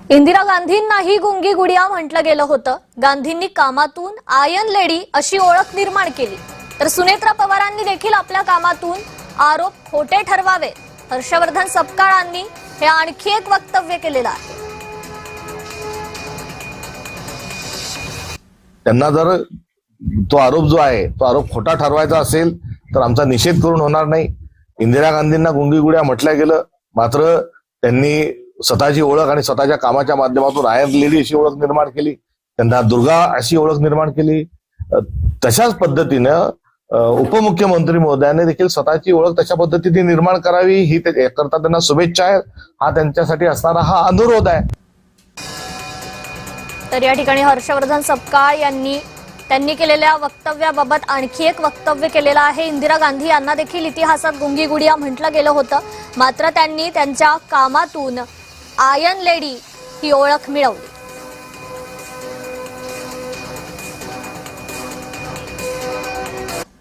इंदिरा गांधींनाही गुंगी गुडिया म्हटलं गेलं होतं। गांधींनी कामातून आयर्न लेडी अशी ओळख निर्माण केली, तर सुनेत्रा पवारांनी देखील आपल्या कामातून आरोप खोटे ठरवावे, हर्षवर्धन सपकाळांनी हे आणखी एक वक्तव्य केलेलं आहे। त्यांना जर तो आरोप जो आहे तो आरोप खोटा ठरवायचा असेल तर आमचा निषेध करून होणार नाही। इंदिरा गांधींना गुंगी गुडिया म्हटलं गेलं, मात्र त्यांनी स्वतःची ओळख आणि स्वतःच्या कामाच्या माध्यमातून आयर्न लेडी अशी ओळख निर्माण केली, त्यांना दुर्गा अशी ओळख निर्माण केली। तशाच पद्धतीनं उपमुख्यमंत्री महोदयाने देखील स्वतःची ओळख तशा पद्धतीने निर्माण करावी, ही करता त्यांना शुभेच्छा आहेत। हा त्यांच्यासाठी असणारा हा अनुरोध आहे। तर या ठिकाणी हर्षवर्धन सपकाळ त्यांनी केलेल्या वक्तव्याबाबत आणखी एक वक्तव्य केलेलं आहे। इंदिरा गांधी यांना देखील इतिहासात गुंगी गुडिया म्हटलं गेलं होतं, मात्र त्यांनी त्यांच्या कामातून आयर्न लेडी ही ओळख मिळवली।